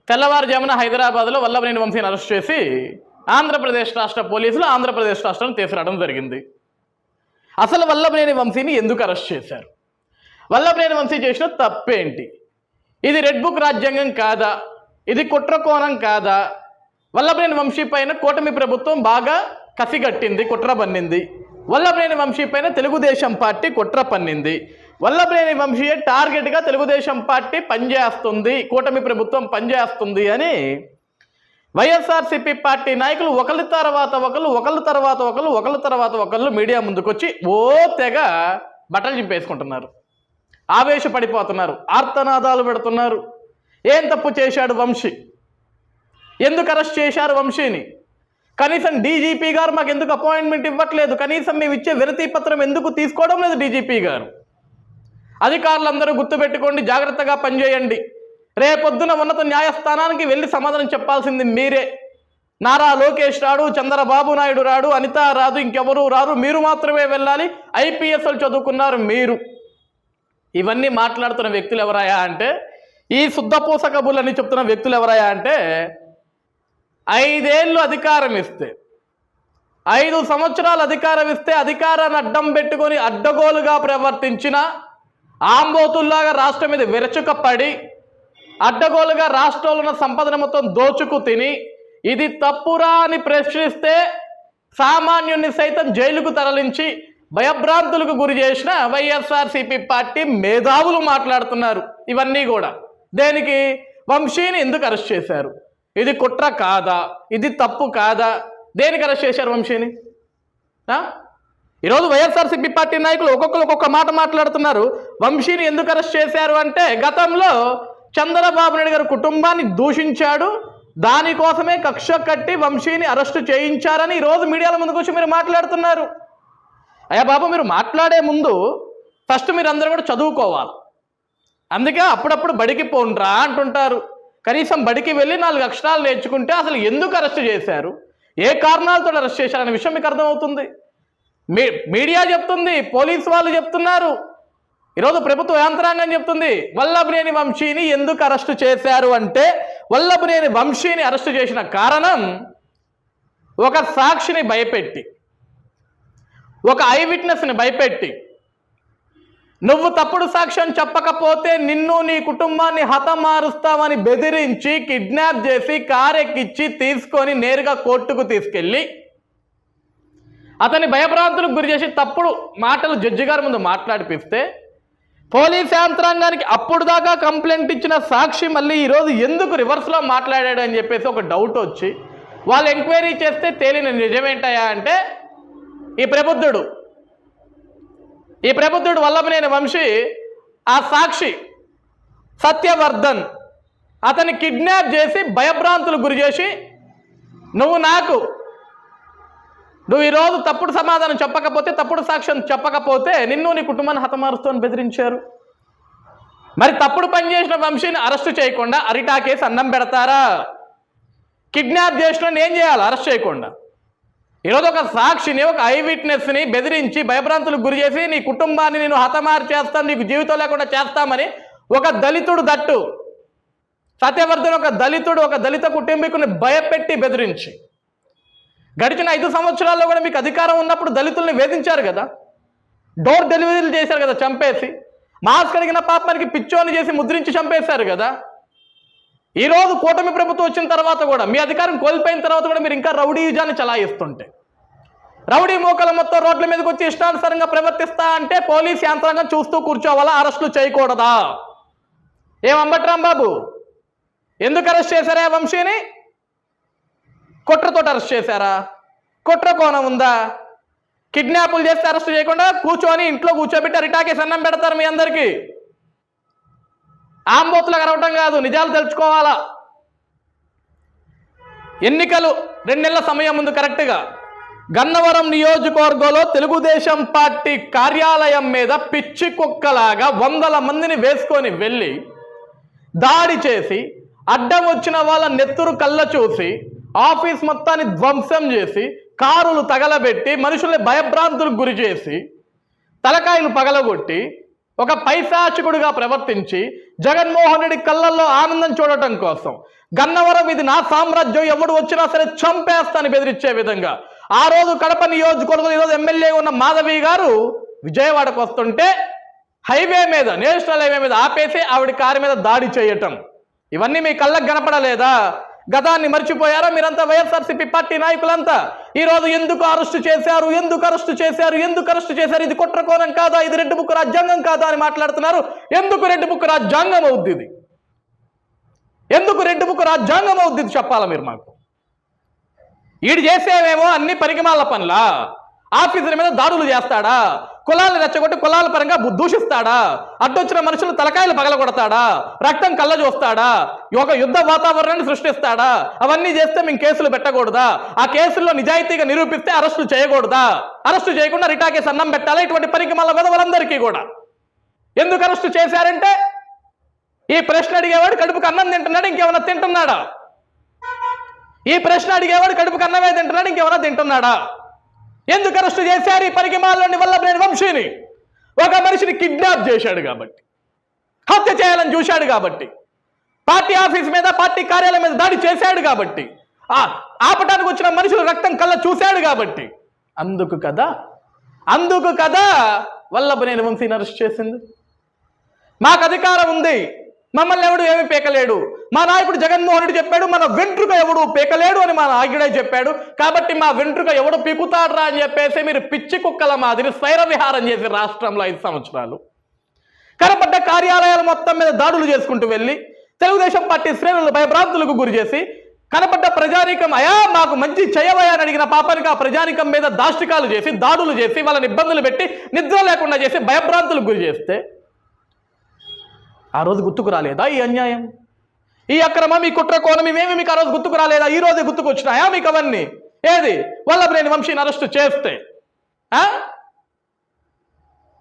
తెల్లవారుజామున హైదరాబాద్లో వల్లభనేని వంశీని అరెస్ట్ చేసి ఆంధ్రప్రదేశ్ రాష్ట్ర పోలీసులు ఆంధ్రప్రదేశ్ రాష్ట్రాన్ని తీసుకురావడం జరిగింది. అసలు వల్లభనేని వంశీని ఎందుకు అరెస్ట్ చేశారు? వల్లభనేని వంశీ చేసిన తప్పేంటి? ఇది రెడ్ బుక్ రాజ్యాంగం కాదా? ఇది కుట్రకోణం కాదా? వల్లభనేని వంశీ పైన కూటమి ప్రభుత్వం బాగా కసిగట్టింది, కుట్ర పన్నింది. వల్లభనేని వంశీ పైన తెలుగుదేశం పార్టీ కుట్ర పన్నింది. వల్లభనేని వంశీయే టార్గెట్గా తెలుగుదేశం పార్టీ పనిచేస్తుంది, కూటమి ప్రభుత్వం పనిచేస్తుంది అని వైఎస్ఆర్సీపీ పార్టీ నాయకులు ఒకళ్ళ తర్వాత ఒకళ్ళు మీడియా ముందుకొచ్చి ఓ తెగ బట్టలు చింపేసుకుంటున్నారు, ఆవేశపడిపోతున్నారు, ఆర్తనాదాలు పెడుతున్నారు. ఏం తప్పు చేశాడు వంశీ? ఎందుకు అరెస్ట్ చేశారు వంశీని? కనీసం డీజీపీ గారు మాకు ఎందుకు అపాయింట్మెంట్ ఇవ్వట్లేదు? కనీసం మేము ఇచ్చే వినతి పత్రం ఎందుకు తీసుకోవడం లేదు డీజీపీ గారు? అధికారులందరూ గుర్తుపెట్టుకోండి, జాగ్రత్తగా పనిచేయండి. రేపొద్దున ఉన్నత న్యాయస్థానానికి వెళ్ళి సమాధానం చెప్పాల్సింది మీరే. నారా లోకేష్ రాడు, చంద్రబాబు నాయుడు రాడు, అనిత రాదు, ఇంకెవరూ రారు, మీరు మాత్రమే వెళ్ళాలి. ఐపీఎస్లు చదువుకున్నారు మీరు. ఇవన్నీ మాట్లాడుతున్న వ్యక్తులు ఎవరాయా అంటే, ఈ శుద్ధపూస కబుర్లని చెప్తున్న వ్యక్తులు ఎవరాయా అంటే, 5 ఏళ్ళు అధికారం ఇస్తే, 5 సంవత్సరాలు అధికారం ఇస్తే అధికారాన్ని అడ్డం పెట్టుకొని అడ్డగోలుగా ప్రవర్తించిన ఆంబోతుల్లాగా రాష్ట్రం మీద విరచుకపడి అడ్డగోలుగా రాష్ట్రంలో ఉన్న సంపదను మొత్తం దోచుకు తిని ఇది తప్పురా అని ప్రశ్నిస్తే సామాన్యుని సైతం జైలుకు తరలించి భయభ్రాంతులకు గురి చేసిన వైఎస్ఆర్సీపీ పార్టీ మేధావులు మాట్లాడుతున్నారు. ఇవన్నీ కూడా దేనికి? వంశీని ఎందుకు అరెస్ట్ చేశారు? ఇది కుట్ర కాదా? ఇది తప్పు కాదా? దేనికి అరెస్ట్ చేశారు వంశీని? ఈరోజు వైఎస్ఆర్సీపీ పార్టీ నాయకులు ఒక్కొక్క మాట మాట్లాడుతున్నారు. వంశీని ఎందుకు అరెస్ట్ చేశారు అంటే, గతంలో చంద్రబాబు నాయుడు గారు కుటుంబాన్ని దూషించాడు, దానికోసమే కక్ష కట్టి వంశీని అరెస్టు చేయించారని ఈరోజు మీడియాల ముందుకు వచ్చి మీరు మాట్లాడుతున్నారు. అయ్యా బాబు, మీరు మాట్లాడే ముందు ఫస్ట్ మీరు అందరూ కూడా చదువుకోవాలి. అందుకే అప్పుడప్పుడు బడికి పోండ్రా అంటుంటారు. కనీసం బడికి వెళ్ళి 4 అక్షరాలు నేర్చుకుంటే అసలు ఎందుకు అరెస్ట్ చేశారు, ఏ కారణాలతో అరెస్ట్ చేశారనే విషయం మీకు అర్థమవుతుంది. మీడియా చెప్తుంది, పోలీసు వాళ్ళు చెప్తున్నారు, ఈరోజు ప్రభుత్వ యంత్రాంగం చెప్తుంది. వల్లభనేని వంశీని ఎందుకు అరెస్టు చేశారు అంటే, వల్లభనేని వంశీని అరెస్టు చేసిన కారణం ఒక సాక్షిని భయపెట్టి, ఒక ఐ విట్నెస్ని భయపెట్టి, నువ్వు తప్పుడు సాక్ష్యం చెప్పకపోతే నిన్ను నీ కుటుంబాన్ని హతమారుస్తామని బెదిరించి కిడ్నాప్ చేసి కారెక్కిచ్చి తీసుకొని నేరుగా కోర్టుకు తీసుకెళ్ళి అతని భయభ్రాంతులకు గురి చేసి తప్పుడు మాటలు జడ్జి గారి ముందు మాట్లాడిపిస్తే పోలీస్ యంత్రాంగానికి అప్పుడు దాకా కంప్లైంట్ ఇచ్చిన సాక్షి మళ్ళీ ఈరోజు ఎందుకు రివర్స్లో మాట్లాడాడు అని చెప్పేసి ఒక డౌట్ వచ్చి వాళ్ళు ఎంక్వైరీ చేస్తే తేలిన నిజమేంటయా అంటే, ఈ ప్రబుద్ధుడు వల్లభనేని వంశీ ఆ సాక్షి సత్యవర్ధన్ అతన్ని కిడ్నాప్ చేసి భయభ్రాంతులకు గురి చేసి నువ్వు ఈరోజు తప్పుడు సమాధానం చెప్పకపోతే, తప్పుడు సాక్ష్యం చెప్పకపోతే నిన్ను నీ కుటుంబాన్ని హతమారుస్తామని బెదిరించారు. మరి తప్పుడు పని చేసిన వంశీని అరెస్టు చేయకుండా అరిటాకేసి అన్నం పెడతారా? కిడ్నాప్ చేసిన ఏం చేయాలి అరెస్ట్ చేయకుండా? ఈరోజు ఒక సాక్షిని, ఒక ఐ విట్నెస్ని బెదిరించి భయభ్రాంతులకు గురి చేసి నీ కుటుంబాన్ని నేను హతమారు చేస్తాను, నీకు జీవితం లేకుండా చేస్తామని ఒక దళితుడు, దట్టు సత్యవర్ధన్ ఒక దళిత కుటుంబీకుని భయపెట్టి బెదిరించి, గడిచిన 5 సంవత్సరాల్లో కూడా మీకు అధికారం ఉన్నప్పుడు దళితుల్ని వేధించారు కదా, డోర్ డెలివరీలు చేశారు కదా, చంపేసి మాస్క్ అడిగిన పాపానికి పిచ్చోని చేసి ముద్రించి చంపేశారు కదా. ఈరోజు కూటమి ప్రభుత్వం వచ్చిన తర్వాత కూడా, మీ అధికారం కోల్పోయిన తర్వాత కూడా మీరు ఇంకా రౌడీజాన్ని చలాయిస్తుంటే, రౌడీ మోకల మొత్తం రోడ్ల మీదకి వచ్చి ఇష్టానుసారంగా ప్రవర్తిస్తా అంటే పోలీస్ యంత్రాంగం చూస్తూ కూర్చోవాలా? అరెస్టులు చేయకూడదా? ఏమంబట్రాం బాబు, ఎందుకు అరెస్ట్ చేశారా వంశీని? కుట్రతో అరెస్ట్ చేశారా? కుట్ర కోణం ఉందా? కిడ్నాపులు చేస్తే అరెస్ట్ చేయకుండా కూర్చొని ఇంట్లో కూర్చోబెట్టి అరిటాకేసి అన్నం పెడతారు మీ అందరికీ. ఆంబోతులకు అరవటం కాదు, నిజాలు తెలుసుకోవాలా. ఎన్నికలు 2 నెలల సమయం ముందు కరెక్ట్గా గన్నవరం నియోజకవర్గంలో తెలుగుదేశం పార్టీ కార్యాలయం మీద పిచ్చి కుక్కలాగా 100 మందిని వేసుకొని వెళ్ళి దాడి చేసి అడ్డం వచ్చిన వాళ్ళ నెత్తురు కళ్ళ చూసి ఆఫీస్ మొత్తాన్ని ధ్వంసం చేసి కారులు తగలబెట్టి మనుషుల్ని భయభ్రాంతులకు గురి చేసి తలకాయలు పగలగొట్టి ఒక పైశాచికుడిగా ప్రవర్తించి జగన్మోహన్ రెడ్డి కళ్ళల్లో ఆనందం చూడటం కోసం గన్నవరం ఇది నా సామ్రాజ్యం, ఎవడు వచ్చినా సరే చంపేస్తాను బెదిరించే విధంగా ఆ రోజు కడప నియోజకవర్గం ఈరోజు ఎమ్మెల్యే ఉన్న మాధవి గారు విజయవాడకు వస్తుంటే హైవే మీద, నేషనల్ హైవే మీద ఆపేసి ఆవిడ కారు మీద దాడి చేయటం, ఇవన్నీ మీ కళ్ళకు కనపడలేదా? గతాన్ని మర్చిపోయారా మీరంతా? వైఎస్ఆర్సీపీ పార్టీ నాయకులంతా ఈరోజు ఎందుకు అరెస్టు చేశారు, ఎందుకు అరెస్టు చేశారు, ఎందుకు అరెస్టు చేశారు, ఇది కుట్రకోణం కాదా, ఇది రెడ్ బుక్ రాజ్యాంగం కాదా అని మాట్లాడుతున్నారు. ఎందుకు రెడ్ బుక్ రాజ్యాంగం అవుద్ది? ఇది ఎందుకు రెడ్ బుక్ రాజ్యాంగం అవుద్ది చెప్పాలా మీరు మాకు? ఈడు చేసేవేమో అన్ని పరిగమాల పనులా? ఆఫీసుల మీద దాడులు చేస్తాడా? కులాలను రెచ్చగొట్టి కులాల పరంగా దూషిస్తాడా? అడ్డొచ్చిన మనుషులు తలకాయలు పగలగొడతాడా? రక్తం కళ్ళ చూస్తాడా? ఒక యుద్ధ వాతావరణాన్ని సృష్టిస్తాడా? అవన్నీ చేస్తే మేము కేసులు పెట్టకూడదా? ఆ కేసుల్లో నిజాయితీగా నిరూపిస్తే అరెస్టులు చేయకూడదా? అరెస్టు చేయకుండా రిటాకేసి అన్నం పెట్టాలా? ఇటువంటి పరిగమాల విధవలందరికీ కూడా ఎందుకు అరెస్టు చేశారంటే ఈ ప్రశ్న అడిగేవాడు కడుపుకు అన్నం తింటున్నాడు, ఇంకేమైనా తింటున్నాడా? ఈ ప్రశ్న అడిగేవాడు కడుపుకు అన్నమే తింటున్నాడు, ఇంకేమైనా తింటున్నాడా? ఎందుకు అరెస్టు చేశారు ఈ పరిగమాలని? వల్లభనేని వంశీని ఒక మనిషిని కిడ్నాప్ చేశాడు కాబట్టి, హత్య చేయాలని చూశాడు కాబట్టి, పార్టీ ఆఫీస్ మీద, పార్టీ కార్యాలయం మీద దాడి చేశాడు కాబట్టి, ఆపటానికి వచ్చిన మనుషులు రక్తం కళ్ళ చూశాడు కాబట్టి, అందుకు కదా వల్లభనేని వంశీని అరెస్ట్ చేసింది. మాకు అధికారం ఉంది, మమ్మల్ని ఎవడు ఏమి పీకలేడు. మా నాయకుడు జగన్మోహన్ రెడ్డి చెప్పాడు, మన వెంట్రుక ఎవడు పీకలేడు అని మా నాయకుడే చెప్పాడు. కాబట్టి మా వెంట్రుక ఎవడు పీకుతాడ్రా అని చెప్పేసి మీరు పిచ్చి కుక్కల మాదిరి స్వైర విహారం చేసి రాష్ట్రంలో 5 సంవత్సరాలు కనపడ్డ కార్యాలయాల మొత్తం మీద దాడులు చేసుకుంటూ వెళ్ళి తెలుగుదేశం పార్టీ శ్రేణులు భయభ్రాంతులకు గురి చేసి కనపడ్డ ప్రజానీకం అయా మాకు మంచి చేయవయా అని అడిగిన పాపానికి ఆ ప్రజానీకం మీద దాష్టికాలు చేసి, దాడులు చేసి, వాళ్ళని ఇబ్బందులు పెట్టి, నిద్ర లేకుండా చేసి, భయభ్రాంతులకు గురి చేస్తే ఆ రోజు గుర్తుకు రాలేదా ఈ అన్యాయం, ఈ అక్రమం, ఈ కుట్ర కోణం ఇవేమి మీకు ఆ రోజు గుర్తుకు రాలేదా? ఈ రోజే గుర్తుకు వచ్చినాయా మీకు అవన్నీ? ఏది వల్లభనేని వంశీని అరెస్టు చేస్తే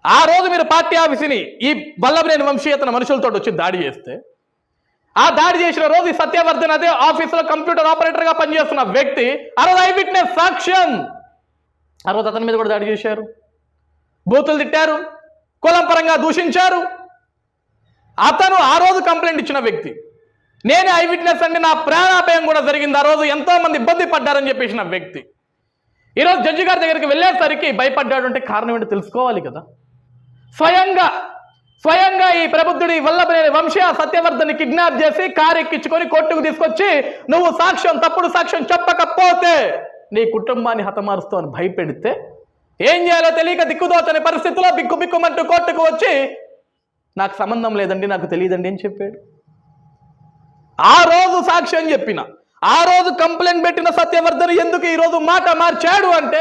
ఆ రోజు మీరు పార్టీ ఆఫీసుని ఈ వల్లభనేని వంశీ అతని మనుషులతో వచ్చి దాడి చేస్తే, ఆ దాడి చేసిన రోజు ఈ సత్యవర్ధన్ అదే ఆఫీసులో కంప్యూటర్ ఆపరేటర్గా పనిచేస్తున్న వ్యక్తి ఆ రోజు ఐ విట్నెస్ సాక్ష్యం. ఆ రోజు అతని మీద కూడా దాడి చేశారు, బూతులు తిట్టారు, కులం పరంగా దూషించారు. అతను ఆ రోజు కంప్లైంట్ ఇచ్చిన వ్యక్తి, నేనే ఐ విట్నెస్ అండి, నా ప్రాణాపాయం కూడా జరిగింది, ఆ రోజు ఎంతో మంది ఇబ్బంది పడ్డారని చెప్పేసిన వ్యక్తి ఈరోజు జడ్జి గారి దగ్గరికి వెళ్ళేసరికి భయపడ్డాడు అంటే కారణం ఏంటో తెలుసుకోవాలి కదా. స్వయంగా ఈ ప్రబుద్ధుడి వల్లభనేని వంశీ ఆ సత్యవర్ధన్ని కిడ్నాప్ చేసి కారు ఎక్కించుకొని కోర్టుకు తీసుకొచ్చి నువ్వు తప్పుడు సాక్ష్యం చెప్పకపోతే నీ కుటుంబాన్ని హతమారుస్తూ అని భయపెడితే ఏం చేయాలో తెలియక దిక్కుదోచని పరిస్థితిలో బిక్కుమంటూ కోర్టుకు వచ్చి నాకు సంబంధం లేదండి, నాకు తెలియదండి అని చెప్పాడు. ఆ రోజు సాక్ష్యం చెప్పిన, ఆ రోజు కంప్లైంట్ పెట్టిన సత్యవర్ధన్ ఎందుకు ఈ రోజు మాట మార్చాడు అంటే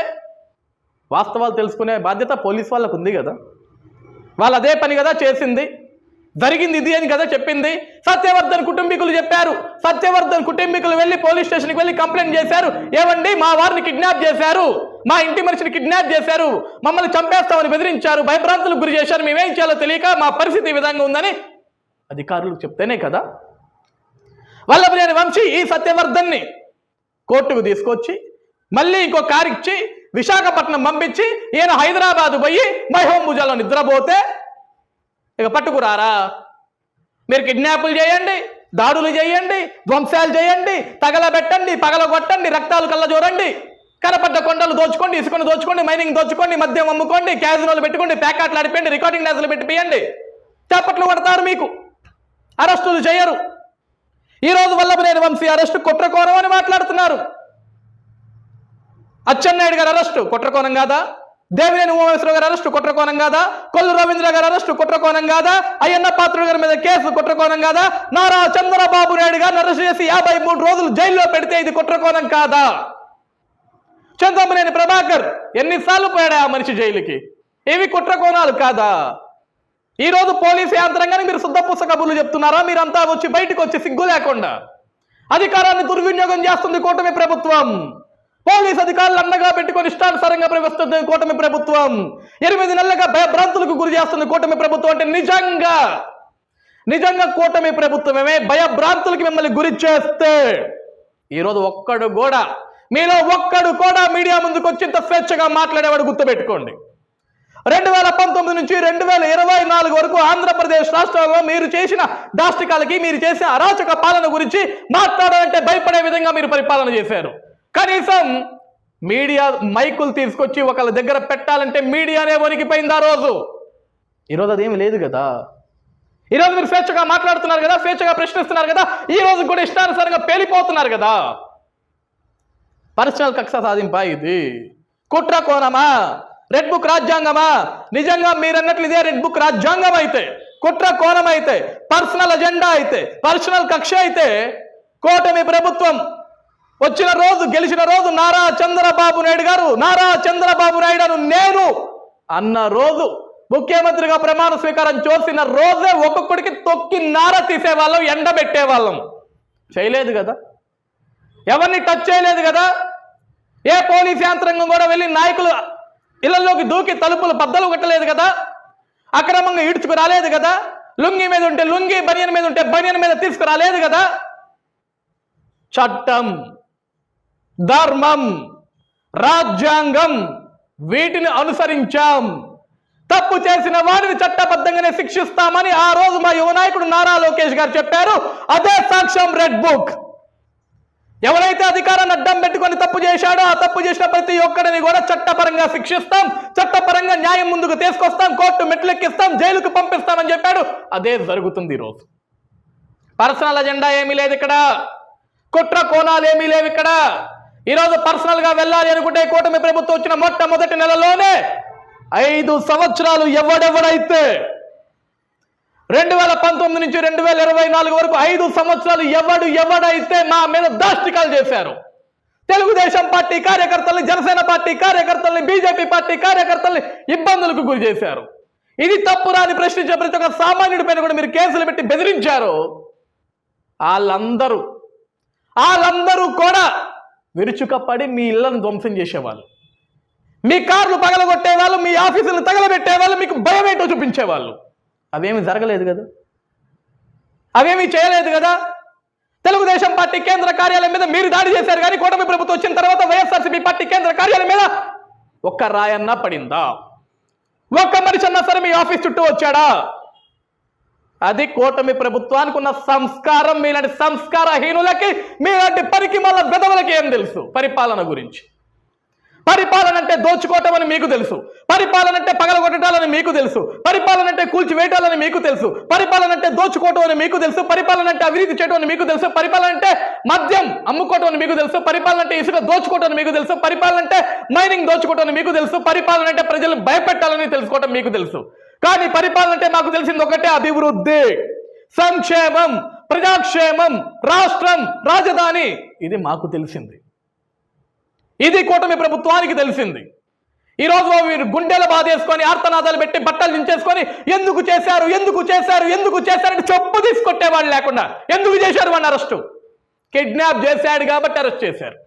వాస్తవాలు తెలుసుకునే బాధ్యత పోలీస్ వాళ్ళకు ఉంది కదా. వాళ్ళు అదే పని కదా చేసింది, జరిగింది ఇది అని కదా చెప్పింది. సత్యవర్ధన్ కుటుంబీకులు చెప్పారు, సత్యవర్ధన్ కుటుంబీకులు వెళ్ళి పోలీస్ స్టేషన్కి వెళ్ళి కంప్లైంట్ చేశారు, ఏమండి మా వారిని కిడ్నాప్ చేశారు, మా ఇంటి మనిషిని కిడ్నాప్ చేశారు, మమ్మల్ని చంపేస్తామని బెదిరించారు, భయభ్రాంతులకు గురి చేశారు, మేమేం చేయాలో తెలియక మా పరిస్థితి ఈ విధంగా ఉందని అధికారులకు చెప్తేనే కదా వల్లభనేని వంశీ ఈ సత్యవర్ధన్ని కోర్టుకు తీసుకొచ్చి మళ్ళీ ఇంకో కారు ఇచ్చి విశాఖపట్నం పంపించి ఈయన హైదరాబాద్ పోయి మైహోంబుజాలో నిద్రపోతే ఇక పట్టుకురారా? మీరు కిడ్నాపులు చేయండి, దాడులు చేయండి, ధ్వంసాలు చేయండి, తగలబెట్టండి, పగలగొట్టండి, రక్తాలు కళ్ళ చూడండి, కనపడ్డ కొండలు దోచుకోండి, ఇసుకను దోచుకోండి, మైనింగ్ దోచుకోండి, మద్యం అమ్ముకోండి, క్యాజినోలు పెట్టుకోండి, ప్యాకెట్లు ఆడిపోయండి, రికార్డింగ్ డాన్సులు పెట్టిపోయండి, చప్పట్లు కొడతారు, మీకు అరెస్టులు చేయరు. ఈరోజు వల్లభనేని వంశీ అరెస్టు కుట్రకోణం అని మాట్లాడుతున్నారు. అచ్చెన్నాయుడు గారు అరెస్టు కుట్రకోణం కాదా? దేవినేని ఉమామేశ్వరరావు గారు అరెస్టు కుట్రకోణం కాదా? కొల్లు రవీంద్ర గారు అరెస్టు కుట్రకోణం కాదా? అయ్యన్న పాత్రుడు గారి మీద కేసు కుట్రకోణం కాదా? నారా చంద్రబాబు నాయుడు గారిని అరెస్టు చేసి 53 రోజులు జైల్లో పెడితే ఇది కుట్రకోణం కాదా? చంద్రబాబు ప్రభాకర్ ఎన్నిసార్లు పోయాడు ఆ మనిషి జైలుకి? ఇవి కుట్రకోణాలు కాదా? ఈ రోజు పోలీసు యంత్రాంగాన్ని మీరు శుద్ధ పుస్తకబులు చెప్తున్నారా? మీరంతా వచ్చి బయటకు వచ్చి సిగ్గు లేకుండా అధికారాన్ని దుర్వినియోగం చేస్తుంది కూటమి ప్రభుత్వం. పోలీసు అధికారులు అండగా పెట్టుకొని ఇష్టానుసారంగా ప్రవర్తిస్తుంది కూటమి ప్రభుత్వం. 8 నెలలుగా భయభ్రాంతులకు గురి చేస్తుంది కూటమి ప్రభుత్వం. అంటే నిజంగా కూటమి ప్రభుత్వమే భయభ్రాంతులకి మిమ్మల్ని గురి చేస్తే ఈరోజు మీలో ఒక్కడు కూడా మీడియా ముందుకు వచ్చి ఇంత స్వేచ్ఛగా మాట్లాడేవాడు గుర్తుపెట్టుకోండి. 2019 నుంచి 2024 వరకు ఆంధ్రప్రదేశ్ రాష్ట్రంలో మీరు చేసిన దాష్టికాలకి, మీరు చేసిన అరాచక పాలన గురించి మాట్లాడాలంటే భయపడే విధంగా మీరు పరిపాలన చేశారు. కనీసం మీడియా మైకులు తీసుకొచ్చి ఒకళ్ళ దగ్గర పెట్టాలంటే మీడియానే వణికిపోయింది ఆ రోజు. ఈరోజు అదేమి లేదు కదా. ఈరోజు మీరు స్వేచ్ఛగా మాట్లాడుతున్నారు కదా, స్వేచ్ఛగా ప్రశ్నిస్తున్నారు కదా, ఈ రోజు కూడా ఇష్టానుసారంగా పేలిపోతున్నారు కదా. పర్సనల్ కక్ష సాధింపా ఇది? కుట్ర కోణమా? Red book రాజ్యాంగమా? నిజంగా మీరన్నట్లు ఇదే రెడ్ బుక్ రాజ్యాంగం అయితే, కుట్ర కోణం అయితే, పర్సనల్ అజెండా అయితే, పర్సనల్ కక్ష అయితే, కూటమి ప్రభుత్వం వచ్చిన రోజు, గెలిచిన రోజు నారా చంద్రబాబు నాయుడు నేను అన్న రోజు, ముఖ్యమంత్రిగా ప్రమాణ స్వీకారం చేసిన రోజే ఒక్కొక్కడికి తొక్కి నార తీసేవాళ్ళం, ఎండబెట్టేవాళ్ళం. చేయలేదు కదా, ఎవరిని టచ్ చేయలేదు కదా. ఏ పోలీస్ యంత్రాంగం కూడా వెళ్ళి నాయకులు ఇళ్లలోకి దూకి తలుపులు బద్దలు కొట్టలేదు కదా, అక్రమంగా ఈడ్చుకు రాలేదు కదా, లుంగి మీద ఉంటే లుంగి, బనియన్ మీద ఉంటే బనియన్ మీద తీసుకురాలేదు కదా. చట్టం, ధర్మం, రాజ్యాంగం వీటిని అనుసరించాం. తప్పు చేసిన వారిని చట్టబద్ధంగానే శిక్షిస్తామని ఆ రోజు మా యువ నాయకుడు నారా లోకేష్ గారు చెప్పారు. అదే సాక్ష్యం రెడ్ బుక్. ఎవరైతే అధికారాన్ని అడ్డం పెట్టుకొని తప్పు చేశాడో, ఆ తప్పు చేసిన ప్రతి ఒక్కరిని కూడా చట్టపరంగా శిక్షిస్తాం, చట్టపరంగా న్యాయం ముందుకు తీసుకొస్తాం, కోర్టు మెట్లెక్కిస్తాం, జైలుకు పంపిస్తామని చెప్పాడు. అదే జరుగుతుంది ఈరోజు. పర్సనల్ అజెండా ఏమీ లేదు ఇక్కడ, కుట్ర కోణాలు ఏమీ లేవు ఇక్కడ. ఈరోజు పర్సనల్ గా వెళ్ళాలి అనుకుంటే కూటమి ప్రభుత్వం వచ్చిన మొట్టమొదటి నెలలోనే 5 సంవత్సరాలు ఎవడెవడైతే 2019 నుంచి 2024 వరకు 5 సంవత్సరాలు ఎవడైతే మా మీద దాష్టికాలు చేశారు, తెలుగుదేశం పార్టీ కార్యకర్తల్ని, జనసేన పార్టీ కార్యకర్తల్ని, బీజేపీ పార్టీ కార్యకర్తల్ని ఇబ్బందులకు గురి చేశారు. ఇది తప్పురా అని ప్రశ్నించే ప్రతి ఒక్క సామాన్యుడి పైన కూడా మీరు కేసులు పెట్టి బెదిరించారు. వాళ్ళందరూ కూడా విరుచుకపడి మీ ఇళ్లను ధ్వంసం చేసేవాళ్ళు, మీ కార్లు పగలగొట్టేవాళ్ళు, మీ ఆఫీసులను తగలబెట్టేవాళ్ళు, మీకు భయం ఏంటో చూపించేవాళ్ళు. అవేమి జరగలేదు కదా, అవేమీ చేయలేదు కదా. తెలుగుదేశం పార్టీ కేంద్ర కార్యాలయం మీద మీరు దాడి చేశారు, కానీ కూటమి ప్రభుత్వం వచ్చిన తర్వాత వైఎస్ఆర్సీపీ పార్టీ కేంద్ర కార్యాలయం మీద ఒక్క రాయన్నా పడిందా? ఒక్క మనిషి అన్నా సరే మీ ఆఫీస్ చుట్టూ వచ్చాడా? అది కూటమి ప్రభుత్వానికి ఉన్న సంస్కారం. మీలాంటి సంస్కారహీనులకి, మీలాంటి పనికి మళ్ళా వెధవలకి ఏం తెలుసు పరిపాలన గురించి? పరిపాలన అంటే దోచుకోవటం అని మీకు తెలుసు, పరిపాలన అంటే పగలగొట్టడాలని మీకు తెలుసు, పరిపాలన అంటే కూల్చివేయటాలని మీకు తెలుసు, పరిపాలన అంటే దోచుకోవటం అని మీకు తెలుసు, పరిపాలన అంటే అవినీతి చేయడం అని మీకు తెలుసు, పరిపాలన అంటే మద్యం అమ్ముకోవటం అని మీకు తెలుసు, పరిపాలన అంటే ఇసుక దోచుకోవటం అని మీకు తెలుసు, పరిపాలన అంటే మైనింగ్ దోచుకోవటం అని మీకు తెలుసు, పరిపాలన అంటే ప్రజలను భయపెట్టాలని తెలుసుకోవటం మీకు తెలుసు. కానీ పరిపాలన అంటే మాకు తెలిసింది ఒకటే, అభివృద్ధి, సంక్షేమం, ప్రజాక్షేమం, రాష్ట్రం, రాజధాని. ఇది మాకు తెలిసింది, ఇది కూటమి ప్రభుత్వానికి తెలిసింది. ఈరోజు మీరు గుండెల బాధేసుకొని ఆర్తనాదాలు పెట్టి బట్టలు దించేసుకొని ఎందుకు చేశారని చెప్పు తీసుకొట్టేవాళ్ళు లేకుండా ఎందుకు చేశారు వాడిని అరెస్టు? కిడ్నాప్ చేశాడు కాబట్టి అరెస్ట్ చేశారు,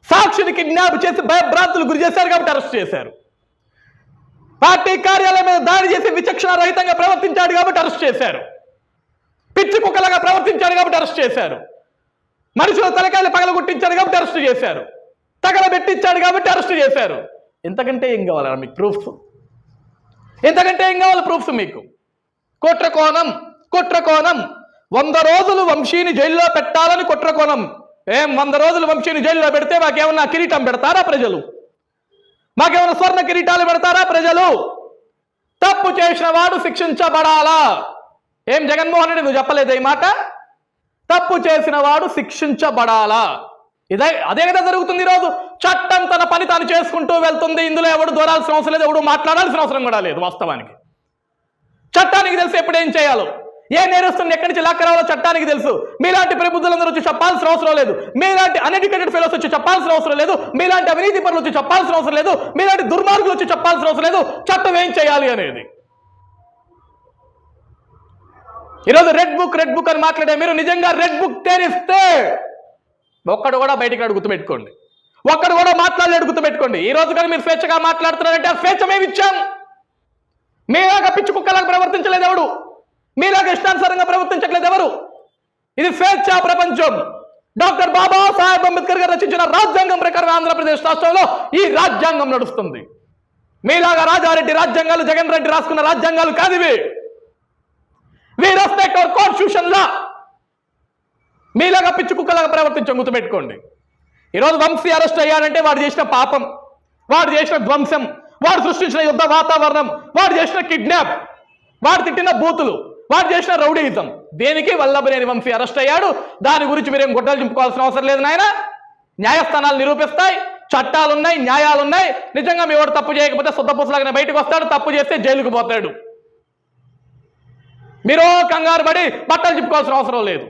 సాక్షిని కిడ్నాప్ చేసి భయభ్రాంతులు గురి చేశారు కాబట్టి అరెస్ట్ చేశారు, పార్టీ కార్యాలయం మీద దాడి చేసి విచక్షణ రహితంగా ప్రవర్తించాడు కాబట్టి అరెస్ట్ చేశారు, పిచ్చి కుక్కలాగా ప్రవర్తించాడు కాబట్టి అరెస్ట్ చేశారు, మనుషుల తలకాయలు పగలగొట్టించాడు కాబట్టి అరెస్ట్ చేశారు, తగలబెట్టించాడు కాబట్టి అరెస్ట్ చేశారు. ఇంతకంటే ఏం కావాలా మీకు ప్రూఫ్స్? ఇంతకంటే ఏం కావాలి ప్రూఫ్స్ మీకు? కుట్ర కోణం 100 రోజులు వంశీని జైల్లో పెట్టాలని కుట్ర కోణం. 100 రోజులు వంశీని జైల్లో పెడితే మాకేమన్నా కిరీటం పెడతారా ప్రజలు? మాకేమైనా స్వర్ణ కిరీటాలు పెడతారా ప్రజలు? తప్పు చేసిన వాడు శిక్షించబడాలా? జగన్మోహన్ రెడ్డి నువ్వు చెప్పలేదు ఈ మాట? తప్పు చేసిన వాడు శిక్షించబడాలా? అదే కదా జరుగుతుంది ఈరోజు. చట్టం తన పని తాను చేసుకుంటూ వెళ్తుంది. ఇందులో ఎవడు దూరాల్సిన అవసరం లేదు, ఎవడు మాట్లాడాల్సిన అవసరం కూడా లేదు. వాస్తవానికి చట్టానికి తెలుసు ఎప్పుడు ఏం చేయాలో, ఏ నేరస్తుని ఎక్కడి నుంచి లాక్కరావాలో చట్టానికి తెలుసు. మీలాంటి ప్రబుద్ధులందరూ వచ్చి చెప్పాల్సిన అవసరం లేదు, మీలాంటి అన్ఎడ్యుకేటెడ్ ఫెలోస్ వచ్చి చెప్పాల్సిన అవసరం లేదు, మీలాంటి అవినీతి పరులు వచ్చి చెప్పాల్సిన అవసరం లేదు, మీలాంటి దుర్మార్గులు వచ్చి చెప్పాల్సిన అవసరం లేదు చట్టం ఏం చేయాలి అనేది. ఈరోజు రెడ్ బుక్ అని మాట్లాడే మీరు నిజంగా రెడ్ బుక్ తెరిస్తే ఒక్కడు కూడా బయటికి గుర్తుపెట్టుకోండి, ఒక్కడు కూడా మాట్లాడలేడు గుర్తుపెట్టుకోండి. ఈ రోజు కానీ మీరు స్వేచ్ఛగా మాట్లాడుతున్నారంటే ఆ స్వేచ్ఛ మేము ఇచ్చాం. మీలాగా పిచ్చి కుక్కలాగా ప్రవర్తించలేదు ఎవడు, మీలాగా ఇష్టానుసారంగా ప్రవర్తించట్లేదు ఎవరు. ఇది స్వేచ్ఛా ప్రపంచం. డాక్టర్ బాబాసాహెబ్ అంబేద్కర్ గారు రచించిన రాజ్యాంగం ప్రకారం ఆంధ్రప్రదేశ్ రాష్ట్రంలో ఈ రాజ్యాంగం నడుస్తుంది. మీలాగా రాజారెడ్డి రాజ్యాంగాలు, జగన్ రెడ్డి రాసుకున్న రాజ్యాంగాలు కాదు ఇవి. We respect our constitution law. మీలాగా పిచ్చి కుక్కలాగా ప్రవర్తించం, గుర్తుపెట్టుకోండి. ఈరోజు వంశీ అరెస్ట్ అయ్యాడంటే వాడు చేసిన పాపం, వాడు చేసిన ధ్వంసం, వాడు సృష్టించిన యుద్ధ వాతావరణం, వాడు చేసిన కిడ్నాప్, వాడు తిట్టిన బూతులు, వాడు చేసిన రౌడీయిజం, దేనికి వల్లభనేని వంశీ అరెస్ట్ అయ్యాడు. దాని గురించి మీరేం గుడ్డలు చింపుకోవాల్సిన అవసరం లేదు నాయన. న్యాయస్థానాలు నిరూపిస్తాయి, చట్టాలున్నాయి, న్యాయాలున్నాయి. నిజంగా మీ వాడు తప్పు చేయకపోతే శుద్ధపూసలాగానే బయటకు వస్తాడు, తప్పు చేస్తే జైలుకు పోతాడు. మీరు కంగారు పడి బట్టలు చింపుకోవాల్సిన అవసరం లేదు.